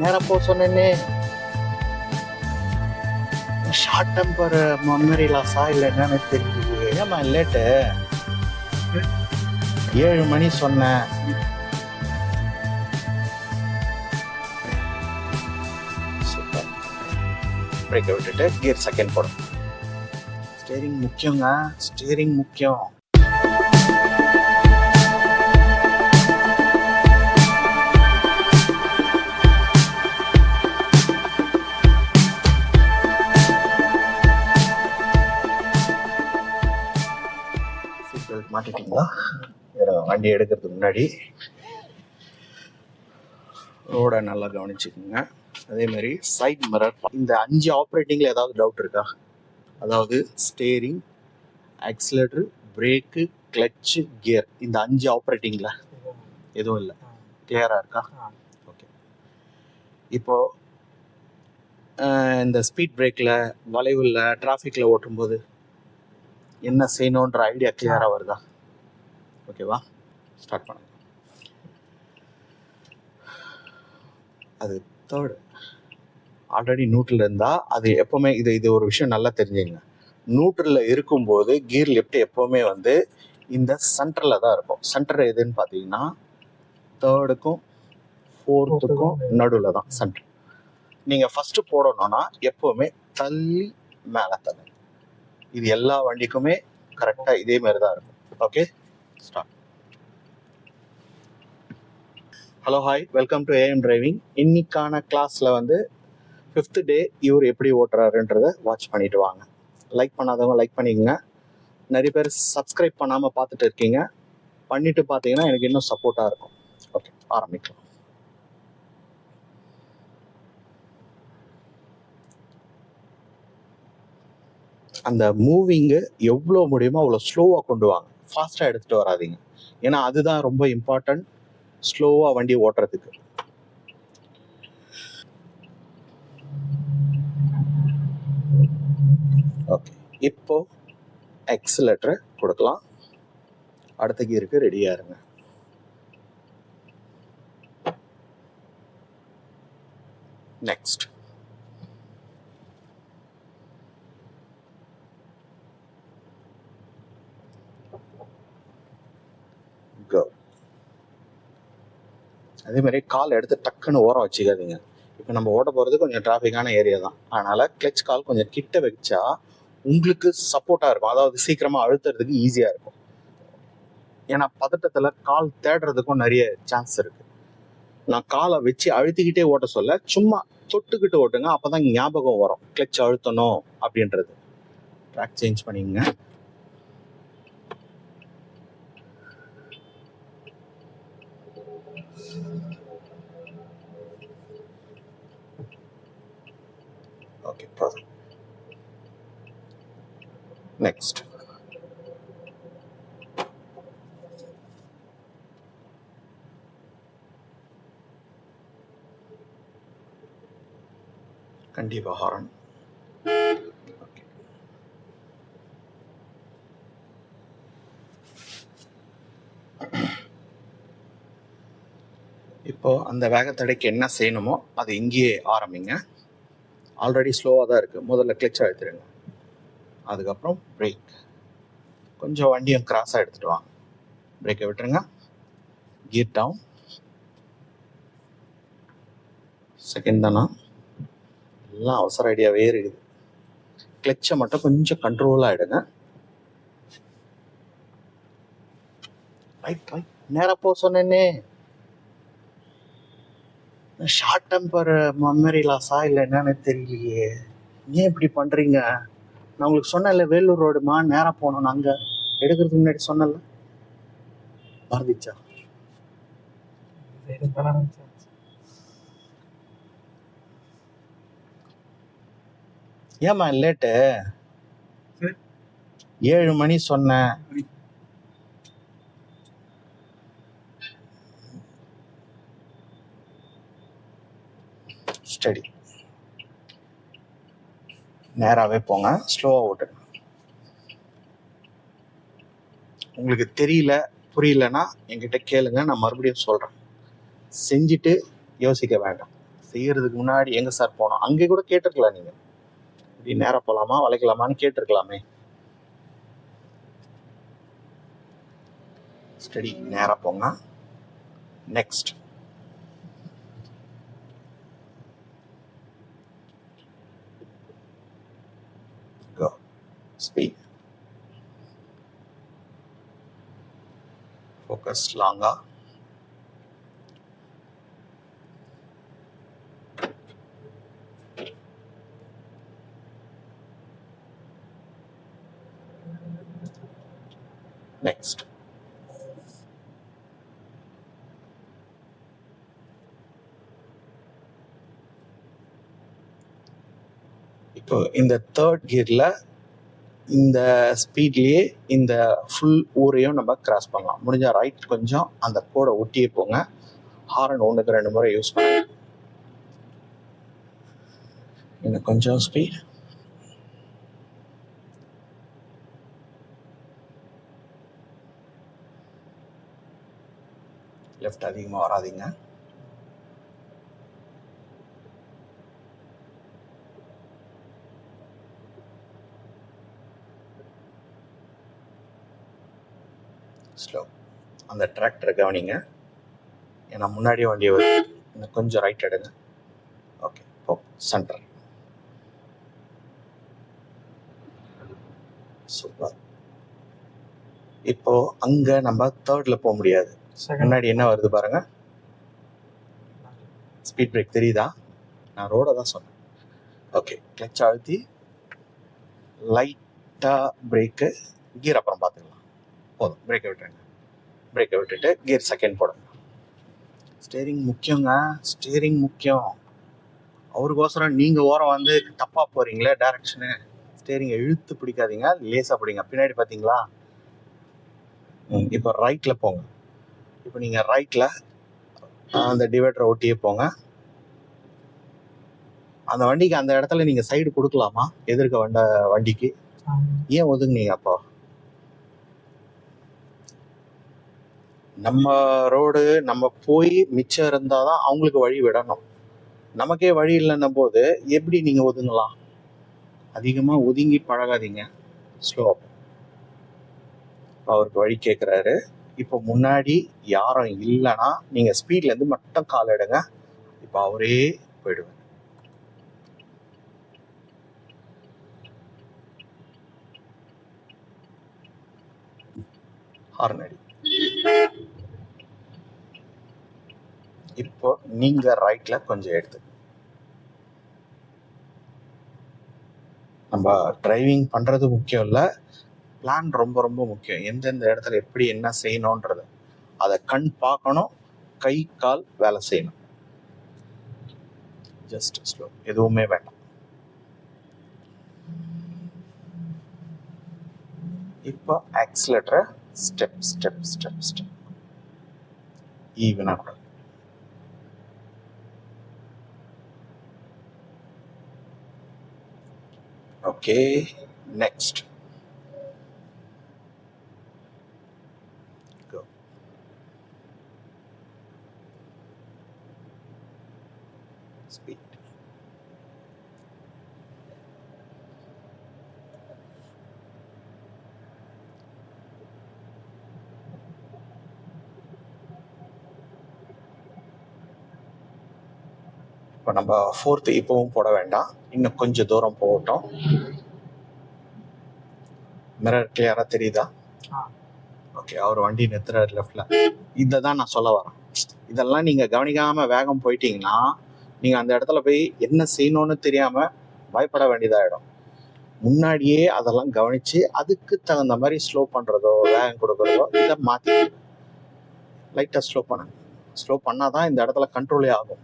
நேரம் போக சொன்னேன்னே. Short temper memory லாஸா இல்லை என்னன்னு தெரியலையே. ஏமா லேட்டு? 7 மணி சொன்னேன். சூப்பர். பிரேக்கை விட்டுட்டு கியர் செகண்ட் போடும். ஸ்டேரிங் முக்கியங்க, ஸ்டேரிங் முக்கியம். மாட்டிட்டீங்களா? வண்டி எடுக்கிறதுக்கு முன்னாடி ரோட நல்லா கவனிச்சுக்கோங்க. அதே மாதிரி சைட் மிரர். இந்த 5 ஆப்ரேட்டிங்ல ஏதாவது டவுட் இருக்கா? அதாவது steering, oscillator, brake, clutch, gear, இந்த 5 ஆப்ரேட்டிங்ல எதுவும் இல்லை. கிளியரா இருக்கா? ஓகே. இப்போ இந்த ஸ்பீட் பிரேக்ல, வளைவுல, டிராஃபிக்ல ஓட்டும்போது என்ன செய்யணுன்ற ஐடியா கிளியரா வருதா? ஓகேவா? ஸ்டார்ட் பண்ணுங்க. அது தேர்டு. ஆல்ரெடி நியூட்ரல் இருந்தா அது எப்பவுமே இது ஒரு விஷயம் நல்லா தெரிஞ்சுங்க. நியூட்ரல்ல இருக்கும்போது கியர் லிஃப்ட் எப்பவுமே வந்து இந்த சென்டர்ல தான் இருக்கும். சென்டர் எதுன்னு பார்த்தீங்கன்னா தேர்டுக்கும் ஃபோர்த்துக்கும் நடுவில் தான் சென்டர். நீங்க ஃபர்ஸ்ட் போடணும்னா எப்பவுமே தள்ளி மேலே தள்ளி. இது எல்லா வண்டிக்குமே கரெக்டா இதே மாதிரி தான் இருக்கும். Okay, start. Hello, hi, welcome to AM driving. இன்னைக்கான கிளாஸ்ல வந்து 5th டே இவர் எப்படி ஓட்டுறாருன்றத வாட்ச் பண்ணிட்டு வாங்க. லைக் பண்ணாதவங்க லைக் பண்ணிக்கங்க. நிறைய பேர் சப்ஸ்கிரைப் பண்ணாம பார்த்துட்டு இருக்கீங்க. பண்ணிட்டு பார்த்தீங்கன்னா எனக்கு இன்னும் சப்போர்ட்டா இருக்கும். ஓகே, ஆரம்பிக்கலாம். அந்த மூவிங்கு எவ்வளோ முடியுமோ அவ்வளோ ஸ்லோவாக கொண்டு வாங்க. ஃபாஸ்ட்டாக எடுத்துகிட்டு வராதிங்க. ஏன்னா அதுதான் ரொம்ப இம்பார்ட்டன்ட் ஸ்லோவாக வண்டி ஓட்டுறதுக்கு. ஓகே, இப்போ ஆக்சிலேட்டரை கொடுக்கலாம். அடுத்த கியருக்கு ரெடியாக இருங்க. நெக்ஸ்ட். அதே மாதிரி கால் எடுத்து டக்குன்னு ஓரம் வச்சுக்காதீங்க. இப்போ நம்ம ஓட்ட போகிறது கொஞ்சம் டிராஃபிக்கான ஏரியா தான். அதனால கிளச் கால் கொஞ்சம் கிட்ட வச்சா உங்களுக்கு சப்போர்ட்டாக இருக்கும். அதாவது சீக்கிரமாக அழுத்துறதுக்கு ஈஸியாக இருக்கும். ஏன்னா பதட்டத்தில் கால் தேடுறதுக்கும் நிறைய சான்ஸ் இருக்கு. நான் காலை வச்சு அழுத்திக்கிட்டே ஓட்ட சொல்ல, சும்மா தொட்டுக்கிட்டு ஓட்டுங்க. அப்போதான் ஞாபகம் வரும் கிளச் அழுத்தணும் அப்படின்றது. ட்ராக் சேஞ்ச் பண்ணிங்க. Okay, process. நெக்ஸ்ட். கண்டிப்பாக ஹாரன். ஓகே, இப்போ அந்த வேகத்தடைக்கு என்ன செய்யணுமோ அது இங்கேயே ஆரம்பிங்க. ஆல்ரெடி ஸ்லோவாக தான் இருக்குது. முதல்ல கிளச் அழுத்திடுங்க. அதுக்கப்புறம் பிரேக். கொஞ்சம் வண்டியும் கிராஸாக எடுத்துகிட்டு வாங்க. பிரேக்கை விட்டுருங்க. Gear down. செகண்ட் தானா? எல்லாம் அவசர ஐடியாவே இருக்குது. கிளச்சை மட்டும் கொஞ்சம் கண்ட்ரோலாக எடுங்க. Right right. நேராக போக சொன்னேன்னே. ஷார்ட் டெம்பர் மெமரி லாஸா இல்லை என்னன்னு தெரியலையே. ஏன் இப்படி பண்ணுறீங்க? நான் உங்களுக்கு சொன்னேன்ல, வேலூர் ரோடுமா நேராக போகணும். நாங்கள் எடுக்கிறதுக்கு முன்னாடி சொன்னல, மறந்துச்சா? ஏமா லேட்டு? 7 மணி சொன்னேன். ஸ்டடி. நேராகவே போங்க, ஸ்லோவாக ஓட்டுங்க. உங்களுக்கு தெரியல புரியலன்னா என்கிட்ட கேளுங்க, நான் மறுபடியும் சொல்கிறேன். செஞ்சுட்டு யோசிக்க வேண்டாம். செய்யறதுக்கு முன்னாடி எங்க சார் போனோம் அங்கே கூட கேட்டிருக்கலாம். நீங்க இப்படி நேரம் போலாமா வளைக்கலாமான்னு கேட்டிருக்கலாமே. ஸ்டடி நேரா போங்க. நெக்ஸ்ட் கோ ஸ்பீட் ஃபோக்கஸ் லாங்கா. நெக்ஸ்ட் இப்போ இந்த தேர்ட் கியர்ல இந்த ஸ்பீட்லயே இந்த ஃபுல் ஊரையும் நம்ம கிராஸ் பண்ணலாம். முடிஞ்ச ரைட் கொஞ்சம் அந்த கோடை ஒட்டியே போங்க. ஹாரன் 1க்கு 2 முறை யூஸ் பண்ணுங்க. இன்னும் கொஞ்சம் ஸ்பீட். லெஃப்ட் அதிகமாக வராதிங்க. ஸ்லோ. அந்த டிராக்டரை கவனிங்க, ஏன்னா முன்னாடியே வண்டி வருது. இன்னும் கொஞ்சம் ரைட் எடுங்க. ஓகே, போ சென்டர். சூப்பர். இப்போ அங்க நம்ம தேர்ட்ல போக முடியாது. முன்னாடி என்ன வருது பாருங்க. ஸ்பீட் பிரேக் தெரியுதா? நான் ரோட தான் சொன்னேன். ஓகே, கிளச் அழுத்தி லைட்டா பிரேக்கு, கியர் அப்புறம் பார்த்துக்கலாம். போதும், பிரேக்கை விட்டுருங்க. பிரேக்கை விட்டுட்டு கியர் செகண்ட் போடுங்க. ஸ்டேரிங் முக்கியங்க, ஸ்டேரிங் முக்கியம். அவருக்கோசரம் நீங்க ஓரம் வந்து தப்பா போறீங்களே டைரக்ஷனு. ஸ்டேரிங்கை இழுத்து பிடிக்காதீங்க, லேசா பிடிங்க. பின்னாடி பார்த்தீங்களா? இப்போ ரைட்ல போங்க. இப்போ நீங்க ரைட்ல அந்த டிவைடரை ஒட்டியே போங்க. அந்த வண்டிக்கு அந்த இடத்துல நீங்க சைடு கொடுக்கலாமா? எதிர்க்க வண்டிக்கு ஏன் ஒதுங்குனீங்க? அப்போ நம்ம ரோடு நம்ம போய் மிச்சம் இருந்தாதான் அவங்களுக்கு வழி விடணும். நமக்கே வழி இல்லைன்னும் போது எப்படி நீங்க ஒதுங்கலாம்? அதிகமா ஒதுங்கி பழகாதீங்க. ஸ்லோ. அவருக்கு வழி கேட்குறாரு. இப்போ முன்னாடி யாரும் இல்லைன்னா நீங்க ஸ்பீட்ல இருந்து மட்டும் கால் எடுங்க. இப்போ அவரே போயிடுவார். ஹார்ன் அடி. இப்போ நீங்க ரைட்ல கொஞ்சம் எடுத்து. நம்ம டிரைவிங் பண்றது முக்கியம் இல்லை, பிளான் ரொம்ப ரொம்ப முக்கியம். எந்தெந்த இடத்துல எப்படி என்ன செய்யணும்ன்றது அதை கண் பார்க்கணும், கை கால் வேலை செய்யணும். ஜஸ்ட் ஸ்லோ, எதுவுமே வேண்டாம். இப்போ ஆக்சிலேட்டரை ஸ்டெப் ஸ்டெப் ஸ்டெப் ஸ்டெப் ஈவனா கூட. Okay, next go. ஸ்பீட். இப்போ நம்ம ஃபோர்த் இப்பவும் போட வேண்டாம், இன்னும் கொஞ்சம் தூரம் போகட்டும். மிரர் கிளியரா தெரியுதா? ஓகே, அவர் வண்டி நிறுத்துறாரு லெஃப்ட்ல. இதை தான் நான் சொல்ல வரேன். இதெல்லாம் நீங்க கவனிக்காம வேகம் போயிட்டீங்கன்னா நீங்க அந்த இடத்துல போய் என்ன செய்யணும்னு தெரியாம பயப்பட வேண்டியதாயிடும். முன்னாடியே அதெல்லாம் கவனிச்சு அதுக்கு தகுந்த மாதிரி ஸ்லோ பண்றதோ வேகம் கொடுக்கறதோ இதை மாத்தி லைட்டா ஸ்லோ பண்ணுங்க. ஸ்லோ பண்ணாதான் இந்த இடத்துல கண்ட்ரோலே ஆகும்.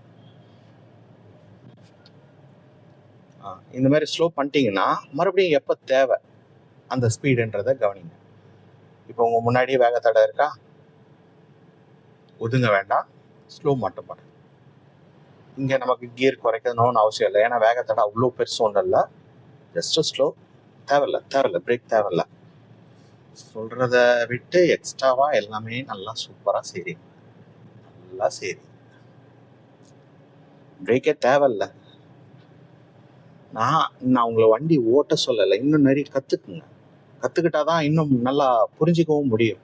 இந்த மாதிரி ஸ்லோ பண்ணிட்டீங்கன்னா மறுபடியும் எப்போ தேவை அந்த ஸ்பீடுன்றதை கவனிங்க. இப்போ உங்க முன்னாடியே வேகத்தடை இருக்கா, ஒதுங்க வேண்டாம், ஸ்லோ மட்டும் பண்ணுங்க. இங்கே நமக்கு கியர் குறைக்கணும்னு அவசியம் இல்லை, ஏன்னா வேகத்தடை அவ்வளோ பெருசு ஒன்றும் இல்லை. Just slow. தேவையில்லை பிரேக் தேவையில்லை. சொல்றத விட்டு எக்ஸ்ட்ராவா எல்லாமே நல்லா சூப்பரா சரி நல்லா சரி. பிரேக்கே தேவையில்ல. நான் உங்களை வண்டி ஓட்ட சொல்லலை, இன்னும் நிறைய கற்றுக்குங்க. கற்றுக்கிட்டாதான் இன்னும் நல்லா புரிஞ்சிக்கவும் முடியும்.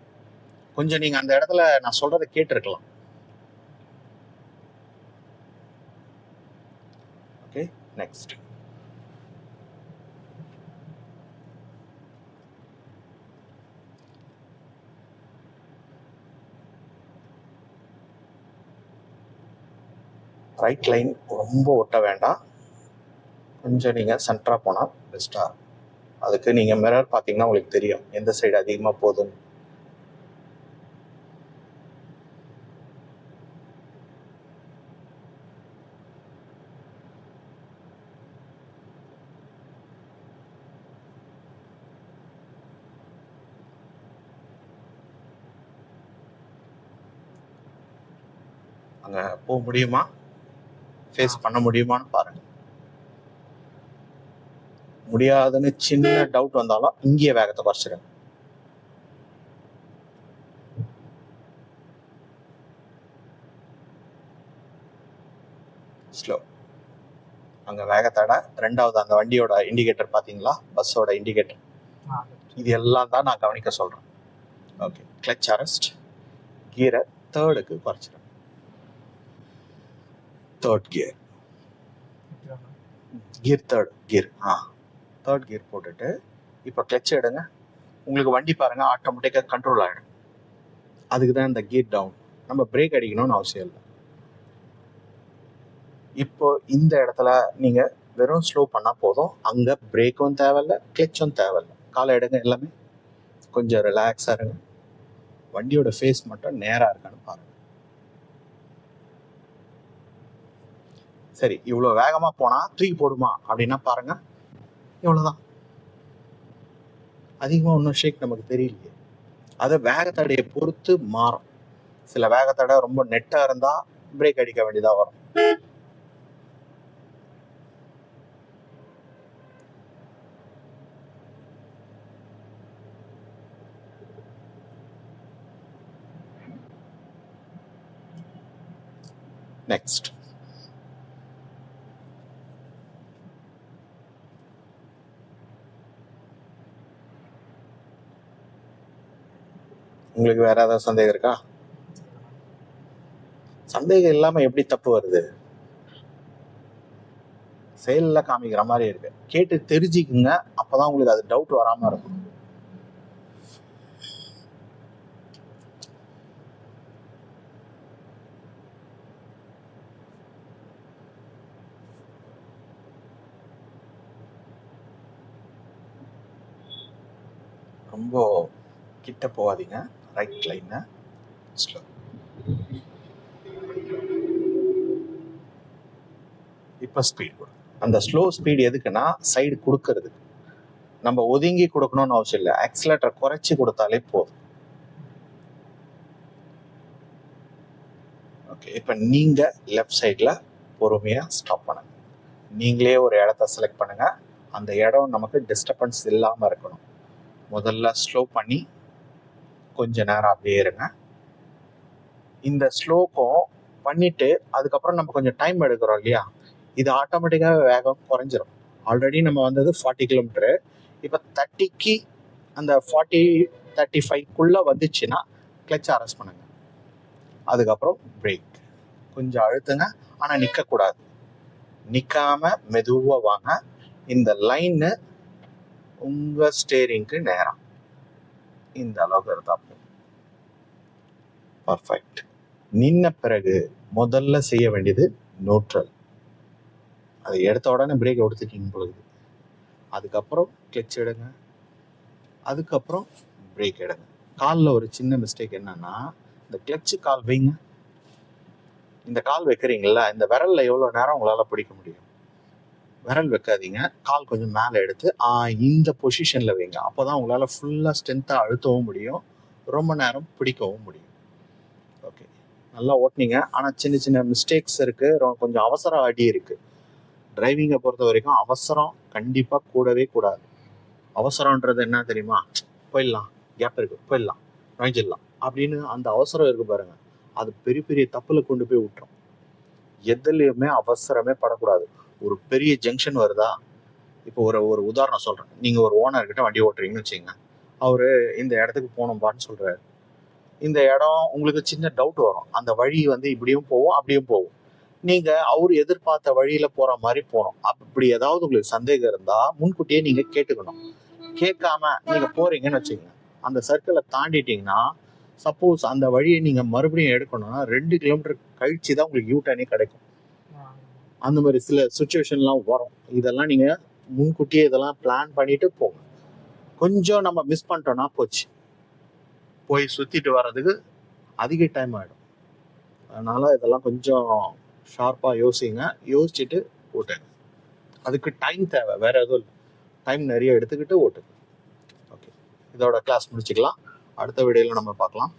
கொஞ்சம் நீங்கள் அந்த இடத்துல நான் சொல்கிறத கேட்டிருக்கலாம். Okay, next. ரைட் லைன் ரொம்ப ஒட்ட வேண்டாம், கொஞ்சம் நீங்கள் சென்டராக போனால் பெஸ்ட்டாக. அதுக்கு நீங்கள் மிரர் பார்த்தீங்கன்னா உங்களுக்கு தெரியும் எந்த சைடு அதிகமாக போகுதுன்னு. அங்கே போக முடியுமா, ஃபேஸ் பண்ண முடியுமான்னு பாருங்க. முடியாதுன்னு சின்ன டவுட் வந்தாலும் இங்கேயே வேகத்தை குறைச்சிடுங்க. ஸ்லோ. அங்கே வேகத்தடை. ரெண்டாவது அந்த வண்டியோட இண்டிகேட்டர் பார்த்தீங்களா, பஸ்ஸோட இண்டிகேட்டர், இது எல்லாம் தான் நான் கவனிக்க சொல்கிறேன். Okay, clutch arrest. கியரை தேர்டுக்கு குறைச்சிடுங்க. தேர்ட் கியர், தேர்ட் கியர் போட்டுட்டு இப்போ கிளச் எடுங்க. உங்களுக்கு வண்டி பாருங்க ஆட்டோமேட்டிக்காக கண்ட்ரோல் ஆகிடும். அதுக்கு தான் இந்த கியர் டவுன். நம்ம பிரேக் அடிக்கணும்னு அவசியம் இல்லை. இப்போ இந்த இடத்துல நீங்கள் வெறும் ஸ்லோ பண்ணால் போதும். அங்கே பிரேக்கும் தேவையில்லை, கிளச்சும் தேவையில்லை. காலை எடுங்க, எல்லாமே கொஞ்சம் ரிலாக்ஸாக இருங்க. வண்டியோட ஃபேஸ் மட்டும் நேராக இருக்கான்னு பாருங்க. சரி, இவ்வளோ வேகமாக போனால் தூக்கி போடுமா அப்படின்னா பாருங்க, இவ்வளோதான். அதிகமாக ஒன்றும் ஷேக் நமக்கு தெரியலையே. அதை வேகத்தடையை பொறுத்து மாறும். சில வேகத்தடை ரொம்ப நெட்டாக இருந்தால் பிரேக் அடிக்க வேண்டியதாக வரும். நெக்ஸ்ட், உங்களுக்கு வேற ஏதாவது சந்தேகம் இருக்கா? சந்தேகம் இல்லாம எப்படி தப்பு வருது? செயல்ல காமிக்கிற மாதிரி இருக்கு. கேட்டு தெரிஞ்சுக்குங்க, அப்பதான் உங்களுக்கு அது டவுட் வராம இருக்கும். ரொம்ப கிட்ட போகாதீங்க. ரைட் லைனை ஸ்லோ. இப்போ ஸ்பீட் கொடுங்க. அந்த ஸ்லோ ஸ்பீட் எதுக்குன்னா சைடு கொடுக்கறதுக்கு. நம்ம ஒதுங்கி கொடுக்கணும்னு அவசியம் இல்லை, ஆக்சிலேட்டர் குறைச்சி கொடுத்தாலே போதும். ஓகே, இப்போ நீங்கள் லெஃப்ட் சைடில் பொறுமையாக ஸ்டாப் பண்ணுங்க. நீங்களே ஒரு இடத்த செலக்ட் பண்ணுங்க. அந்த இடம் நமக்கு டிஸ்டர்பன்ஸ் இல்லாமல் இருக்கணும். முதல்ல ஸ்லோ பண்ணி கொஞ்ச நேரம் அப்படியே இருங்க. இந்த ஸ்லோக்கும் பண்ணிட்டு அதுக்கப்புறம் நம்ம கொஞ்சம் டைம் எடுக்கிறோம் இல்லையா, இது ஆட்டோமேட்டிக்காக வேகம் குறைஞ்சிரும். ஆல்ரெடி நம்ம வந்தது 40 கிலோமீட்டரு. இப்போ 30க்கு அந்த 40-35க்குள்ளே வந்துச்சுன்னா கிளச் அரெஸ்ட் பண்ணுங்க. அதுக்கப்புறம் பிரேக் கொஞ்சம் அழுத்துங்க, ஆனால் நிற்கக்கூடாது. நிற்காம மெதுவாக வாங்க. இந்த லைன்னு உங்கள் ஸ்டேரிங்க்கு நேரம் இந்த அளவுக்கு இருந்தால் பர்ஃபெக்ட். நின்ன பிறகு முதல்ல செய்ய வேண்டியது நியூட்ரல். அதை எடுத்த உடனே பிரேக் எடுத்துக்கிங்க பொழுது, அதுக்கப்புறம் கிளச் எடுங்க, அதுக்கப்புறம் பிரேக் எடுங்க. காலில் ஒரு சின்ன மிஸ்டேக் என்னன்னா, இந்த கிளச்சு கால் வைங்க. இந்த கால் வைக்கிறீங்களா, இந்த விரல்ல எவ்வளோ நேரம் உங்களால் பிடிக்க முடியும்? விரல் வைக்காதீங்க, கால் கொஞ்சம் மேலே எடுத்து இந்த பொசிஷனில் வைங்க. அப்போ தான் உங்களால் ஃபுல்லாக ஸ்ட்ரென்த்தாக அழுத்தவும் முடியும், ரொம்ப நேரம் பிடிக்கவும் முடியும். ஓகே, நல்லா ஓட்டினீங்க. ஆனால் சின்ன சின்ன மிஸ்டேக்ஸ் இருக்குது, கொஞ்சம் அவசரம் அடி இருக்குது. டிரைவிங்கை பொறுத்த வரைக்கும் அவசரம் கண்டிப்பாக கூடவே கூடாது. அவசரன்றது என்ன தெரியுமா? போயிடலாம், கேப் இருக்குது, போயிடலாம், நுழைஞ்சிடலாம் அப்படின்னு அந்த அவசரம் இருக்குது பாருங்கள், அது பெரிய பெரிய தப்பில் கொண்டு போய் விட்டுரும். எதுலையுமே அவசரமே படக்கூடாது. ஒரு பெரிய ஜங்ஷன் வருதா, இப்போ ஒரு ஒரு உதாரணம் சொல்றேன். நீங்க ஒரு ஓனர்கிட்ட வண்டி ஓட்டுறீங்கன்னு வச்சுக்கங்க. அவரு இந்த இடத்துக்கு போகணும்பான்னு சொல்றாரு. இந்த இடம் உங்களுக்கு சின்ன டவுட் வரும். அந்த வழி வந்து இப்படியும் போகும், அப்படியும் போகும். நீங்க அவரு எதிர்பார்த்த வழியில போற மாதிரி போகணும். அப்படி ஏதாவது உங்களுக்கு சந்தேகம் இருந்தா முன்கூட்டியே நீங்க கேட்டுக்கணும். கேட்காம நீங்க போறீங்கன்னு வச்சுக்கோங்க. அந்த சர்க்கிளை தாண்டிட்டீங்கன்னா, சப்போஸ் அந்த வழியை நீங்க மறுபடியும் எடுக்கணும்னா 2 கிலோமீட்டர் கழிச்சு தான் உங்களுக்கு யூ டர்னே கிடைக்கும். அந்த மாதிரி சில சுச்சுவேஷன்லாம் வரும். இதெல்லாம் நீங்க முன்கூட்டியே இதெல்லாம் பிளான் பண்ணிட்டு போங்க. கொஞ்சம் நம்ம மிஸ் பண்ணிட்டோம்னா போச்சு. போய் சுத்திட்டு வர்றதுக்கு அதிக டைம் ஆயிடும். அதனால இதெல்லாம் கொஞ்சம் ஷார்ப்பா யோசிங்க. யோசிச்சுட்டு ஓட்டுங்க. அதுக்கு டைம் தேவை, வேற எதுவும் இல்லை. டைம் நிறைய எடுத்துக்கிட்டு ஓட்டுங்க. ஓகே, இதோட கிளாஸ் முடிச்சுக்கலாம். அடுத்த வீடியோல நம்ம பார்க்கலாம்.